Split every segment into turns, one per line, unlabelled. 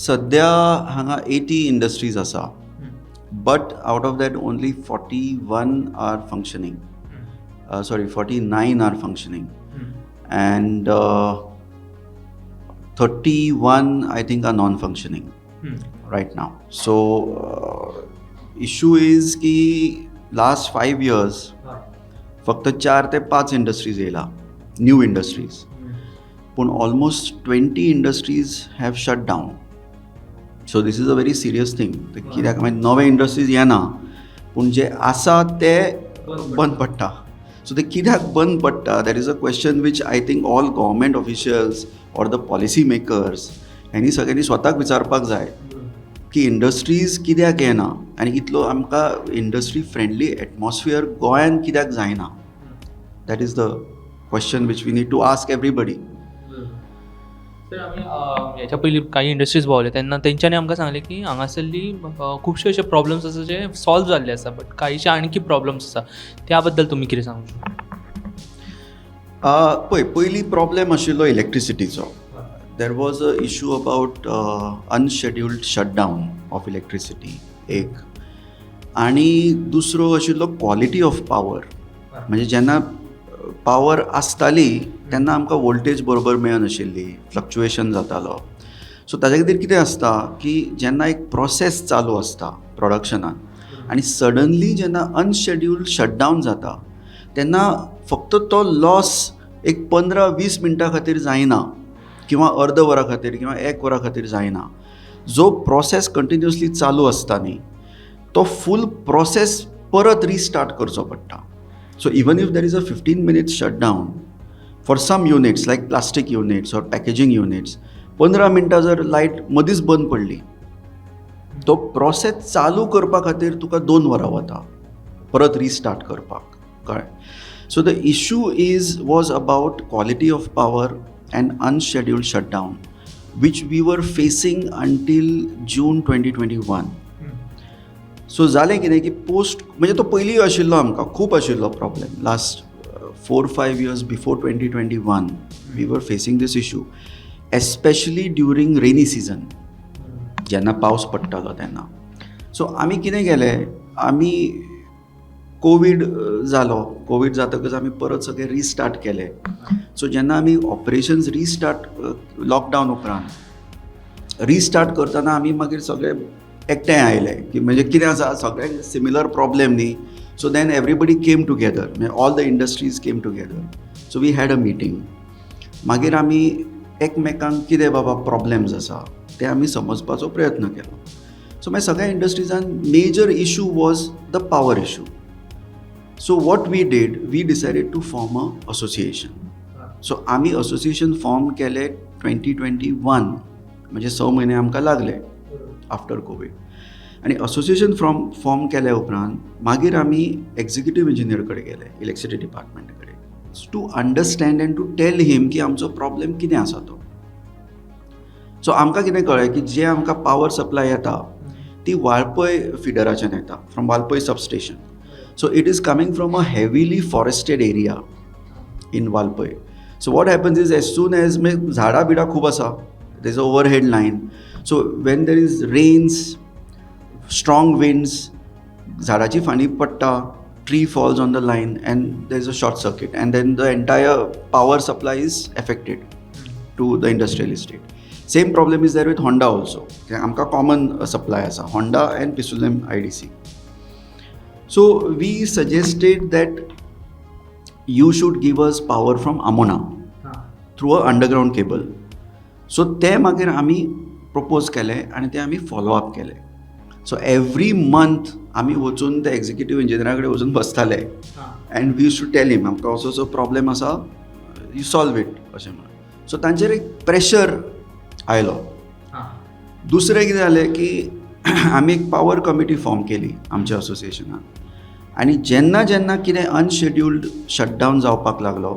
सद्या हांगा 80 इंडस्ट्रीज आसा, but out of that only 41 are functioning. 49 are functioning, and 31 I think are non-functioning right now. So issue is की last 5 years फक्त 4 ते 5 industries येयला, new industries, पूण almost 20 industries have shut down. So this is a very serious thing. कित्याक मागीर नवे industries येना, पूण जे आसा ते बंद पडटा. सो ते कित्याक बंद पडटा, that is a question which I think all government officials or the policy makers हेंनी सगळ्यांनी स्वताक विचारपाक जाय की इंडस्ट्रीज कित्याक येना आनी इतलो आमकां इंडस्ट्री फ्रेंडली एटमॉस्फियर गोंयान कित्याक जायना. That is the question which we need to ask everybody.
तर आमी ह्याच्या पयलीं काही इंडस्ट्रीज भोंवले तेन्ना तेंच्यांनी आमकां सांगलें की हांगासरली खुबशे अशे प्रॉब्लम्स आसा जे सॉल्व जाल्ले आसा, बट कांयशे आणखी प्रॉब्लम्स आसा. त्या बद्दल तुमी कितें सांगूं शकता?
पळय, पयलीं प्रॉब्लेम आशिल्लो इलेक्ट्रिसिटीचो. There was a issue about unscheduled shutdown of electricity एक, आनी दुसरो आशिल्लो क्वॉलिटी ऑफ पावर. म्हणजे जेन्ना पावर आसताली तेन्ना आमकां वोल्टेज बरोबर मेळनाशिल्ली, फ्लक्च्युएशन जातालो. सो ताजे खातीर कितें आसता की जेन्ना एक प्रोसेस चालू आसता प्रोडक्शनान आनी सडनली जेन्ना अनशेड्युल्ड शटडावन जाता तेन्ना फक्त तो लॉस एक 15-20 मिनटां खातीर जायना, किंवा अर्द वरा खातीर किंवा 1 वरा खातीर जायना. जो प्रोसेस कंटिन्युअसली चालू आसता न्ही, तो फूल प्रोसेस परत रिस्टार्ट करचो पडटा. So even if there is a 15 minutes shutdown for some units like plastic units or packaging units, 15 मिनटां जर लायट मदींच बंद पडली, तो प्रोसेस चालू करपा खातीर तुका 2 वरां वता परत रिस्टार्ट करपाक, कळ्ळें. So the issue was about quality of power and unscheduled shutdown which we were facing until June 2021. सो जालें कितें की पोस्ट, म्हणजे तो पयलीं आशिल्लो, आमकां खूब आशिल्लो problem. Last 4-5 years before 2021 we were facing this issue, especially during rainy season, जेन्ना पावस पडटालो तेन्ना. सो आमी कितें केलें, आमी कोवीड जातकच आमी परत सगळें रिस्टार्ट केलें. सो जेन्ना आमी ऑपरेशन्स लॉकडावन उपरांत रिस्टार्ट करतना आमी मागीर सगळे एकठांय आयले की म्हणजे कितें आसा, सगळ्यांक सिमिलर प्रॉब्लेम न्ही. So then everybody came together, म्हणजे all the industries came together. So we had a meeting. मागीर आमी एकमेकांक कितें बाबा प्रॉब्लेम्स आसा ते आमी समजपाचो प्रयत्न केलो. सो मागीर सगळ्या इंडस्ट्रीजान major issue was the power issue. So what we did, we decided to form a association. So आमी असोसिएशन फॉर्म केले 2021, म्हणजे 6 म्हयने आमकां लागले आफ्टर कोवीड. आनी असोसिएशन फॉर्म केल्या उपरांत मागीर आमी एक्झिक्युटीव इंजिनियर कडेन गेले, इलेक्ट्रिसिटी डिपार्टमेंटा कडेन, to understand and to tell him की आमचो प्रॉब्लेम कितें आसा तो. सो आमकां कितें कळ्ळें की जे आमकां पावर सप्लाय येता ती वाळपय फिडराच्यान येता, from Valpoi substation. So it is coming from a heavily forested area in Valpai. So what happens is, as soon as झाडां बिडां खूब आसा, there is a overhead line. So when there is rains, strong winds, झाडाची फांदी पडटा, tree falls on the line and there is a short circuit, and then the entire power supply is affected to the industrial estate. Same problem is there with Honda also. आमकां common supply आसा, Honda and Pisulem IDC. So we suggested that you should give us power from Amona through a underground cable. So ते मागीर आमी propose केलें आनी तें आमी follow up केलें. सो एवरी मंथ आमी वचून ते एक्झिक्युटीव इंजिनियरा कडेन वचून बसताले and we use to tell him आमकां असो असो प्रॉब्लेम आसा, यू सॉल्व इट अशें म्हणून. सो तांचेर एक प्रेशर आयलो. दुसरें कितें जालें की आमी एक पावर कमिटी फॉर्म केली आमच्या असोसिएशनान, आनी जेन्ना जेन्ना कितें अनशेड्युल्ड शटडावन जावपाक लागलो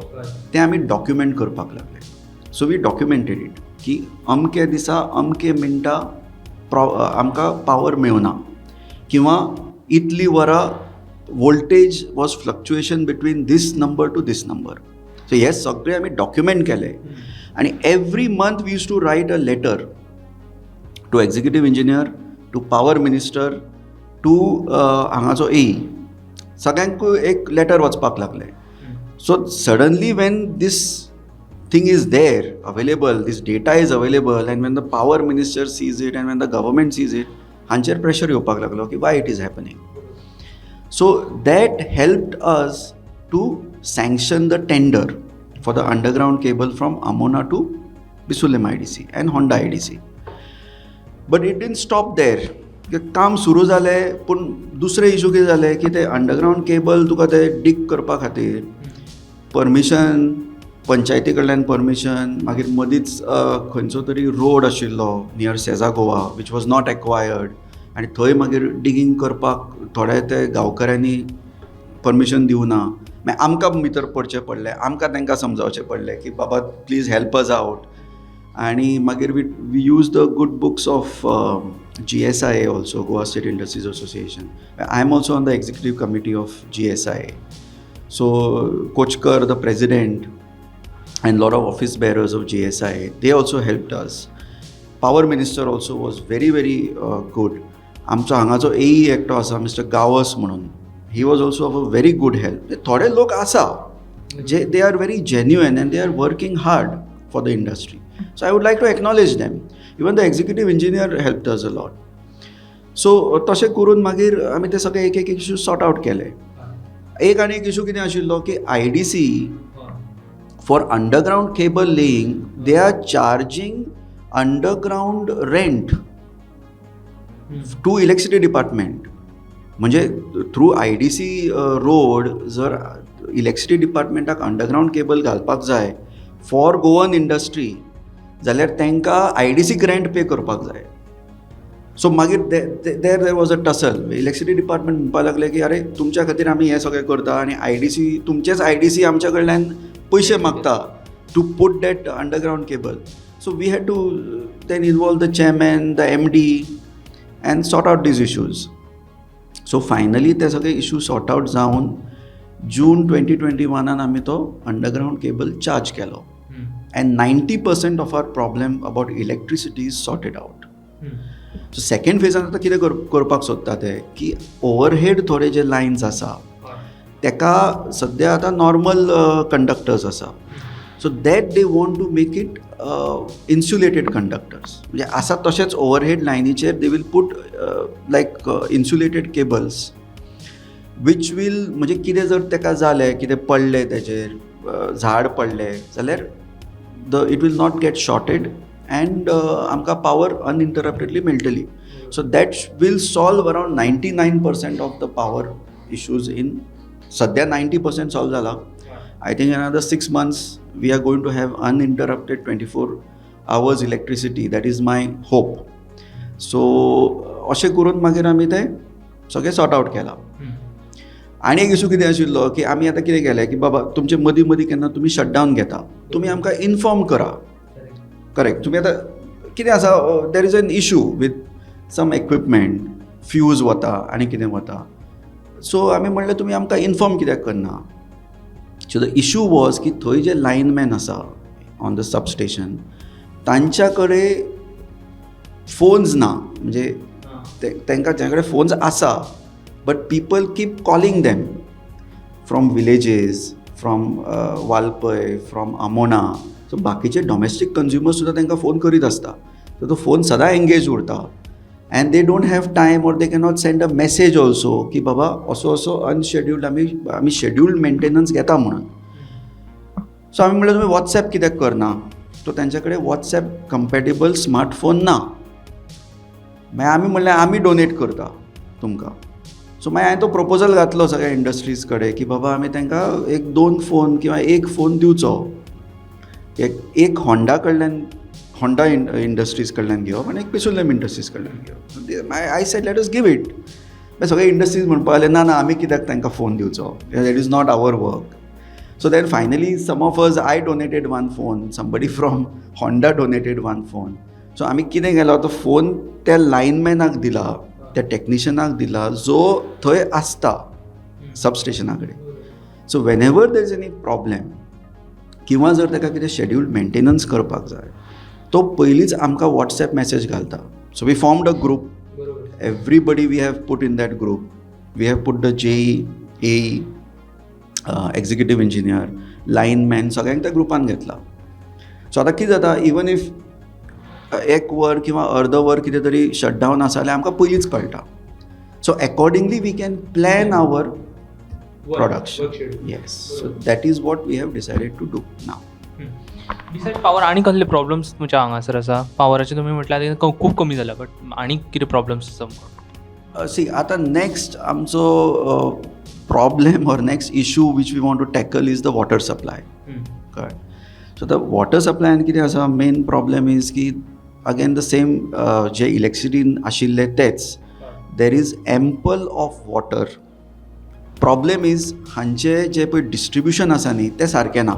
तें आमी डॉक्युमेंट करपाक लागले. सो वी डॉक्युमेंटेड इट की अमके दिसा अमके मिनटां आमकां पावर मेळना, किंवा इतली वरां voltage was fluctuation between these number to these number. So हे सगळें आमी डॉक्युमेंट केलें. आनी every month we use to write a letter to executive engineer to power minister to हांगाचो एई सगळ्यांक एक लेटर वचपाक लागलें. So suddenly when these thing is there available, this data is available, and when the power minister sees it and when the government sees it, हांचेर pressure येवपाक लागलो की why it is happening. So that helped us to sanction the tender for the underground cable from Amona to Bisulem IDC and Honda IDC. But it didn't stop there. काम सुरू जालें पूण दुसरे issue कितें जालें की ते अंडरग्रावंड केबल तुका ते डीग करपा खातीर परमिशन, पंचायती कडल्यान परमिशन, मागीर मदींच खंयचो तरी रोड आशिल्लो near Sesa Goa which was not acquired आनी थंय मागीर डिगींग करपाक थोड्या ते गांवकाऱ्यांनी परमिशन दिवं ना. मागीर आमकां भितर पडचें पडलें, आमकां तांकां समजावचें पडलें की बाबा प्लीज हेल्प अस आवट. आनी मागीर we use the good books of GSIA also, Goa state industries association. I am also on the executive committee of GSIA. So Kochkar the president and lot of office bearers of GSIA, they also helped us. Power minister also was very good. आमचो हांगाचो एई एकटो आसा mister Gawas म्हणून, he was also of a very good help. थोडे लोक आसा जे they are very genuine and they are working hard for the industry. So I would like to acknowledge them. Even the executive engineer helped us a lot. So तशें करून मागीर आमी ते सगळे एक इशू सॉर्ट आउट केले. एक आनी एक इशू कितें आशिल्लो की IDC for underground cable laying, they are charging underground rent to electricity department. म्हणजे थ्रू IDC रोड जर इलेक्ट्रिसिटी डिपार्टमेंटाक अंडरग्रावंड केबल घालपाक जाय फॉर गोवन इंडस्ट्री जाल्यार तांकां IDCक रेंट पे करपाक जाय. सो मागीर देर was a tussle. Electricity department म्हणपाक लागले की अरे तुमच्या खातीर आमी हें सगळें करता आनी IDC तुमचेच IDC आमच्या कडल्यान पयशे मागता to put that underground cable. So we had to then involve the chairman, the MD and sort out these issues. So finally ते सगळे इश्यू सॉर्ट आउट जावन जून 2021 आमी तो अंडरग्रावंड केबल चार्ज केलो and 90% of our problem about electricity is sorted out. So second फेजान आतां कितें करपाक सोदता ते की ओवरहेड थोडे जे लायन्स आसा तेका सद्या आतां नॉर्मल कंडक्टर्स आसा. So that they want to make it insulated conductors. म्हणजे आसा तशेंच ओवरहेड लायनीचेर they will put like insulated cables which will म्हणजे कितें जर तेका जालें, कितें पडलें तेचेर, झाड पडलें जाल्यार it will not get shorted and आमकां पावर अनइंटरप्टेडली मेळटली. So that will solve around 99% of the power issues in. सद्या 90% सॉल्व जाला. I think in another 6 months we are going to have uninterrupted 24 hours इलेक्ट्रिसिटी. That is my hope. So अशें करून मागीर आमी तें सगळें सॉर्ट आउट केलां. आनी एक इशू कितें आशिल्लो की आमी आतां कितें केलें की बाबा तुमचे मदीं मदीं केन्ना तुमी शटडावन घेता तुमी आमकां इन्फॉर्म करा. करेक्ट. तुमी आतां कितें आसा there is an issue with some equipment, fuse वता आनी कितें वता. सो आमी म्हणलें तुमी आमकां इन्फॉर्म कित्याक करना. सो द इशू वॉज की थंय जे लायनमॅन आसा ऑन द सबस्टेशन तांच्या कडेन फोन्स ना. म्हणजे तांकां जे कडेन फोन्स आसा but people keep calling them from villages, from Valpoi, from Amona. So बाकीचे डॉमेस्टीक कंज्युमर्स सुद्दां तांकां फोन करीत आसता. सो तो फोन सदां एंगेज उरता and they don't have time or they cannot send a message also की बाबा असो अनशेड्यूल्ड आमी शेड्यूल्ड मेंटेनन्स घेता म्हणून. सो आमी म्हणलें तुमी WhatsApp कित्याक करना. तो तांचे कडेन WhatsApp कंपॅटेबल स्मार्टफोन ना. मागीर आमी म्हणलें आमी डोनेट करता तुमकां. सो मागीर हांवें तो प्रपोजल घातलो सगळ्या इंडस्ट्रीज कडेन की बाबा आमी तांकां 1-2 फोन किंवा 1 फोन दिवचो. एक होंडा कडल्यान, होंडा इंडस्ट्रीज कडल्यान घेवप आनी एक पिसुलेम इंडस्ट्रीज कडल्यान घेवप. I said let us give it. मागीर सगळे इंडस्ट्रीज म्हणपाक लागले ना आमी कित्याक तांकां फोन दिवचो, that is not our work. So than finally some of us I donated 1 phone, somebody from Honda donated 1 phone. So आमी कितें केलो तो फोन त्या लायनमॅनाक दिला, त्या टॅक्निशियनाक दिला जो थंय आसता सबस्टेशना कडेन. So when ever there is any problem किंवा जर ताका कितें शेड्यूल्ड मेंटेनन्स करपाक जाय तो पयलींच आमकां WhatsApp मॅसेज घालता. So we formed a group.
बरोबर.
Everybody we have put in that group. We have put the JE, AE, executive engineer, lineman, सगळ्यांक त्या ग्रुपान घेतला. सो आतां कितें जाता, इवन इफ एक वर किंवा अर्द वर कितें तरी शटडावन आसा जाल्यार आमकां पयलींच कळटा. So accordingly we can plan our production. Yes, so that is what we have decided to do now.
Decide power आणि कसले प्रॉब्लम्स तुमच्या हांगासर आसा? पावराचे तुमी म्हटल्यार खूब कमी जाला, बट आनी कितें प्रॉब्लम्स आसा?
सी आतां नेक्स्ट आमचो प्रॉब्लेम और next issue which we want to tackle is the water supply. कळ्ळें? सो द वॉटर सप्लायन कितें आसा, मेन प्रॉब्लेम इज की अगेन द सेम जे इलेक्ट्रिसिटीन आशिल्ले तेच, there is ample of water. Problem is हांचे जे पळय डिस्ट्रिब्युशन आसा न्ही तें सारकें ना.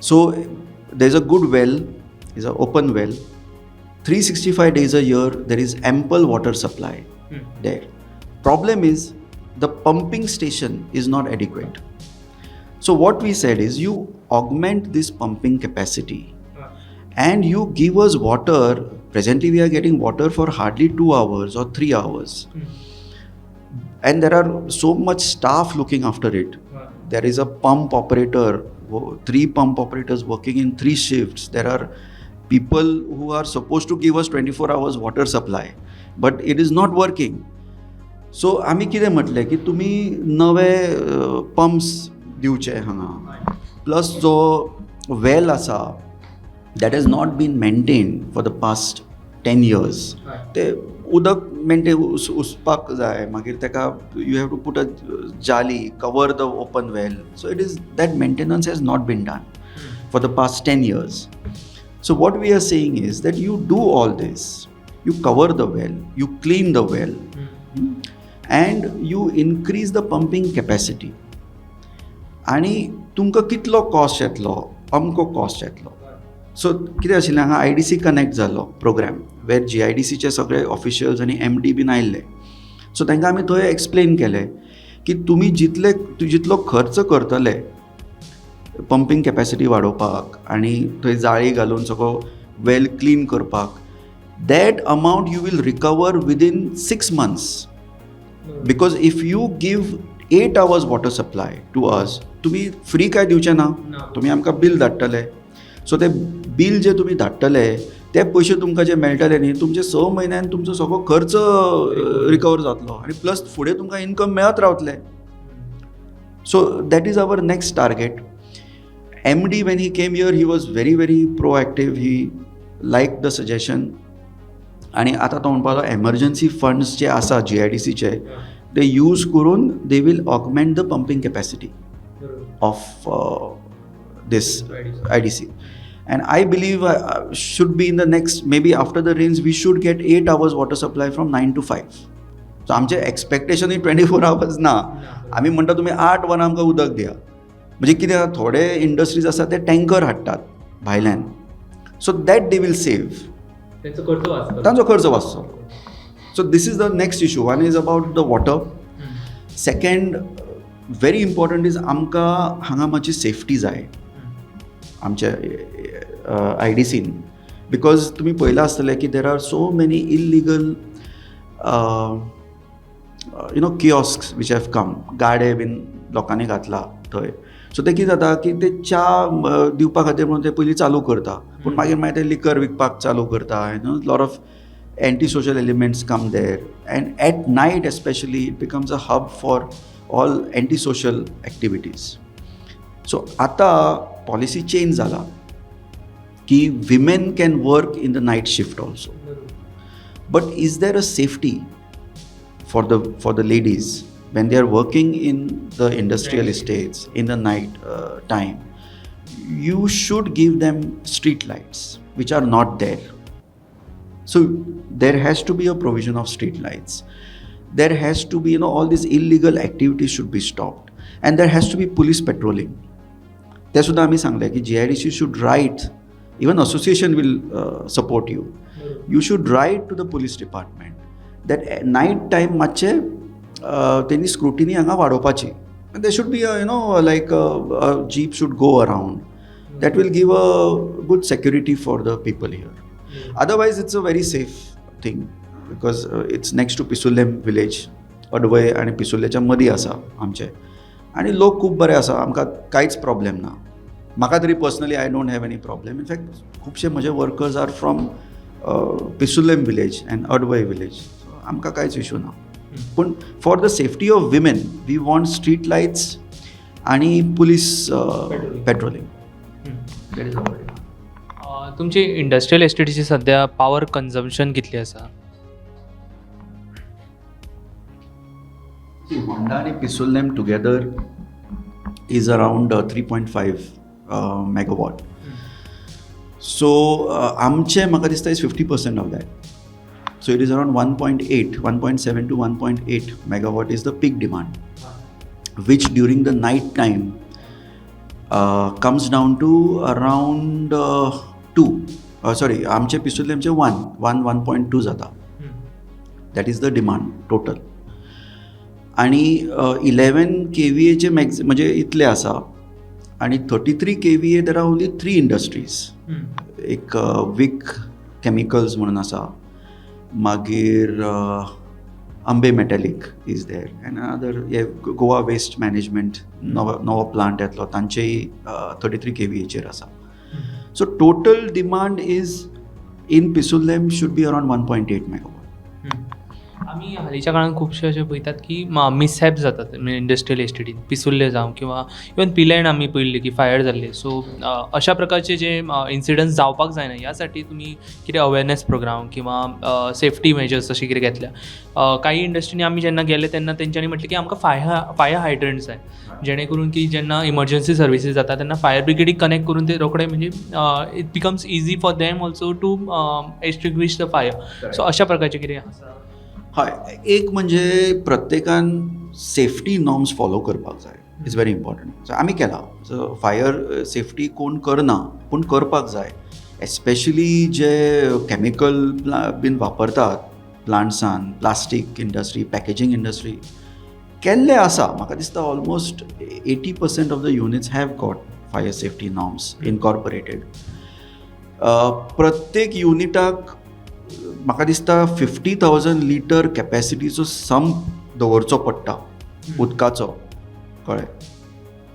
So there is a good well, is an open well. 365 days a year there is ample water supply there. Problem is the pumping station is not adequate. So what we said is you augment this pumping capacity and you give us water. Presently we are getting water for hardly 2 hours or 3 hours. And there are so much staff looking after it. There is a pump operator, 3 pump operators working in 3 shifts. There are people who are supposed to give us 24 hours water supply, but it is not working. So आमी कितें म्हटलें की तुमी नवे pumps दिवचे हांगा, plus जो well आसा that has not been maintain for the past 10 years. ते उदक मेंटेन उसपाक जाय, मागीर तेका you have to put a जाली, cover the open well. So it is that maintenance has not been done for the past 10 years. So what we are saying is that you do all this, you cover the well, you clean the well, and you increase the pumping capacity. आनी तुमकां कितलो cost येतलो, अमको cost येतलो. सो कितें आशिल्लें हांगा IDC connect जालो प्रोग्राम, वेर GIDCचे सगळे ऑफिशियल्स आनी MD बीन आयिल्ले. सो तांकां आमी थंय एक्सप्लेन केलें की तुमी जितलो खर्च करतले पंपींग कॅपॅसिटी वाडोवपाक आनी थंय जाळी घालून सगळो वेल क्लीन करपाक, that amount you will recover within 6 months. Because if you give 8 hours water supply to us, तुमी फ्री काय दिवचे ना, तुमी आमकां बील धाडटले. सो ते बील जे तुमी धाडटले ते पयशे तुमकां जे मेळटले न्ही, तुमचे 6 म्हयन्यान तुमचो सगळो खर्च रिकवर जातलो आनी प्लस फुडें तुमकां इनकम मेळत रावतलें. So that is our next target. MD when he came here he was very very proactive, he liked the suggestion. आणि आतां तो म्हणपाक लागलो एमर्जन्सी फंड्स जे आसा GIDCचे ते यूज करून they will augment the pumping capacity of this IDC. And I believe should be in the next, maybe after the rains, we should get 8 hours water supply from 9 to 5. So आमचे expectation 24 hours ना. आमी म्हणटा तुमी 8 वरां आमकां उदक दिया. म्हणजे कितें, थोडे इंडस्ट्रीज आसा ते टँकर हाडटात भायल्यान. So that they will save, तांचो खर्च वाचचो. So this is the next issue. One is about the water. Second very important is आमकां हांगा मातशी सेफ्टी जाय आमच्या IDCन. बिकॉज तुमी पळयलां आसतलें की there are so many illegal kiosks which have come. गाडे बीन लोकांनी घातला थंय. सो ते कितें जाता की ते च्या दिवपा खातीर म्हणून ते पयलीं चालू करता, पूण मागीर ते लिकर विकपाक चालू करता. Lot of anti social elements come there, and at night especially it becomes a hub for all anti social activities. So आतां पॉलिसी चेंज जाला की women can work in the night shift also. But is there a safety for the ladies when they are working in the industrial estates in the night time? You should give them street lights which are not there. So there has to be a provision of street lights. There has to be, all these illegal activities should be stopped, and there has to be police patrolling. ते सुद्धा आम्ही सांगले की GIDC should write, even association will support you. You should write to the police department that night time मातशे तेणी scrutiny हांगा वाडोवपाची. There should be like a jeep should go around. That will give a good security for the people here. Otherwise it's a very safe thing because it's next to Pissurlem village, Advoi आनी पिसुल्लेच्या मदीं आसा आमचें, आनी लोक खूब बरे आसा, आमकां कांयच प्रॉब्लेम ना. म्हाका तरी personally I don't have any problem. In fact खुबशे म्हजे workers are from Pissurlem village and Advoi village, so आमकां कांयच इशू ना. पूण for the safety of women we want street lights आनी police patrolling. That is about it.
तुमची इंडस्ट्रियल एस्टेटीची सध्या पॉवर कन्झम्पशन कितली आसा?
Honda and Pisulnem together is around 3.5 megawatt. So आमचे म्हाका दिसता is 50% of that. So it is around 1.7 to 1.8 megawatt is the peak demand, which during the night time comes down to around 2. आमचे पिसुल्लेमचे 1.2 जाता. That is the demand total. आणि 11 KVAचे म्हणजे इतले आसा, आणि 33 KVA there are only 3 industries. एक Vik chemicals म्हणून आसा, मागीर Ambe metallic is there, and other Goa waste management नवो प्लांट येतलो तांचेय 33 KVAचेर आसा. So total demand is in Pissurlem should be around 1.8 megawatt.
आम्ही हालींच्या काळात खुबशे अशें पळयतात की मिसहॅप जातात म्हणजे इंडस्ट्रियल एस्टेटीन, पिसुल्ले जावं किंवा इवन पिलेन आमी पळयल्ली की फायर जाल्ले. सो अशा प्रकारचे जे इन्सिडंट्स जावपाक जायना ह्या साठी तुमी कितें अवेरनेस प्रोग्राम किंवा सेफ्टी मेजर्स अशें कितें घेतल्या? काही इंडस्ट्रीनी आमी जेन्ना गेले तेन्ना तेंच्यांनी म्हटलें की आमकां फायर हायड्रंट्स जाय, जेणे करून की जेन्ना इमर्जन्सी सर्विसीस जाता तेन्ना फायर ब्रिगेडीक कनेक्ट करून ते रोखडे म्हणजे it becomes easy for them also to extinguish the fire. So अशा प्रकारचे कितें आसा?
हय, एक म्हणजे प्रत्येकान सेफ्टी नॉर्म्स फॉलो करपाक जाय. It's very important. सो आमी केला. सो फायर सेफ्टी कोण करना पूण करपाक जाय. एस्पेशली जे कॅमिकल बीन वापरतात प्लांट्सान, प्लास्टीक इंडस्ट्री, पॅकेजींग इंडस्ट्री केल्ले आसा. म्हाका दिसता almost 80% of the units have got fire safety norms incorporated. प्रत्येक युनिटाक म्हाका दिसता 50,000 लिटर कॅपॅसिटीचो संप दवरचो पडटा उदकाचो, कळ्ळें?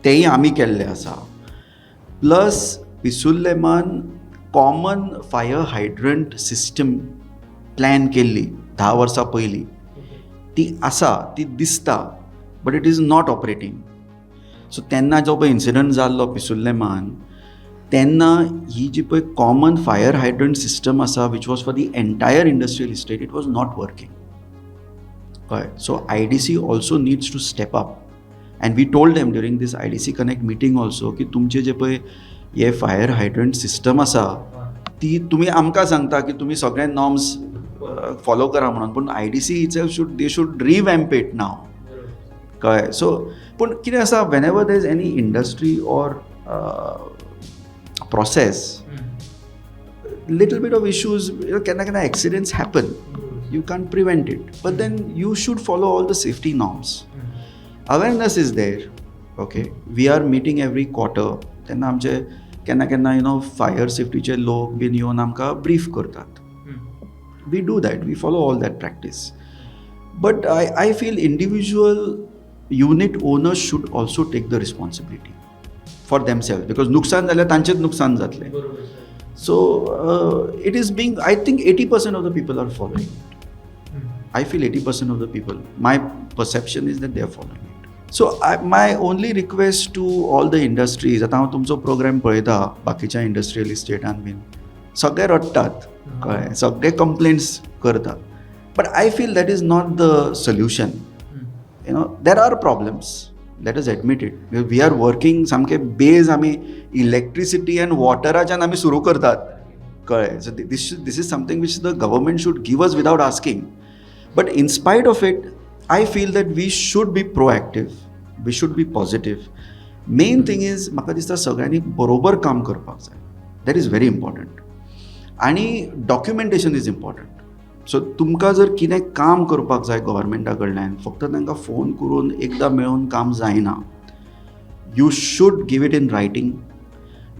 तेंय आमी केल्लें आसा. प्लस पिसुल्लेमान common fire hydrant system plan केल्ली 10 वर्सां पयलीं. ती आसा, ती दिसता, but it is not operating. So तेन्ना जो पळय इन्सिडंट जाल्लो पिसुल्लेमान, तेन्ना ही जी पळय कॉमन फायर हायड्रंट सिस्टम आसा which was for the entire industrial estate, it was not working. कळ्ळें? So IDC also needs to step up, and we told them during these IDC connect meeting also की तुमचे जे पळय हे fire hydrant system आसा ती तुमी आमकां सांगता की तुमी सगळे नॉर्म्स फॉलो करा म्हणून, पूण IDC itself they should रिवॅम्प it नाव. कळ्ळें? सो पूण कितें आसा, when ever there is any industry or process, little bit of issues, kenna accidents happen, you can't prevent it, but then you should follow all the safety norms. Awareness is there. Okay, we are meeting every quarter, tenna amche kenna fire safety che log bin येवन आमकां brief करतात. We do that, we follow all that practice, but I feel individual unit owners should also take the responsibility for themselves, because नुकसान जाल्यार तांचेच नुकसान जातलें. So it is being, I think 80% of the people are following it. I feel 80% of the people, my perception is that they are following it. So my only request to all the industries, आता हांव तुमचो programme पळयता बाकीच्या industrial इस्टेटान been सगळे रडटात, कळ्ळें? सगळे complaints करतात, but I feel that is not the solution. There are problems, let us admit it. We are working सामके बेज आमी इलेक्ट्रिसिटी एंड वॉटराच्यान आमी सुरू करतात, कळ्ळें? सो this is something which the government should give us without asking. But in spite of it, I feel that we should be proactive, we should be positive. Main thing is म्हाका दिसता सगळ्यांनी बरोबर काम करपाक जाय. That is very important. आनी documentation is important. सो तुमकां जर कितें काम करपाक जाय गव्हर्मेंटा कडल्यान, फक्त तांकां फोन करून एकदां मेळून काम जायना. You should give it in writing,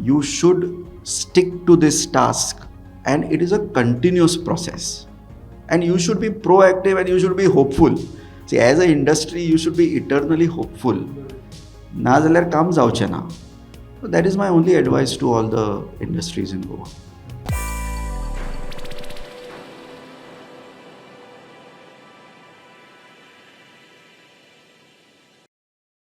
you should stick to this task, and it is a continuous process. and you should be proactive and you should be hopeful. See, as an industry you should be eternally hopeful. ना जाल्यार काम जावचें ना. So that is my only advice to all the industries in Goa.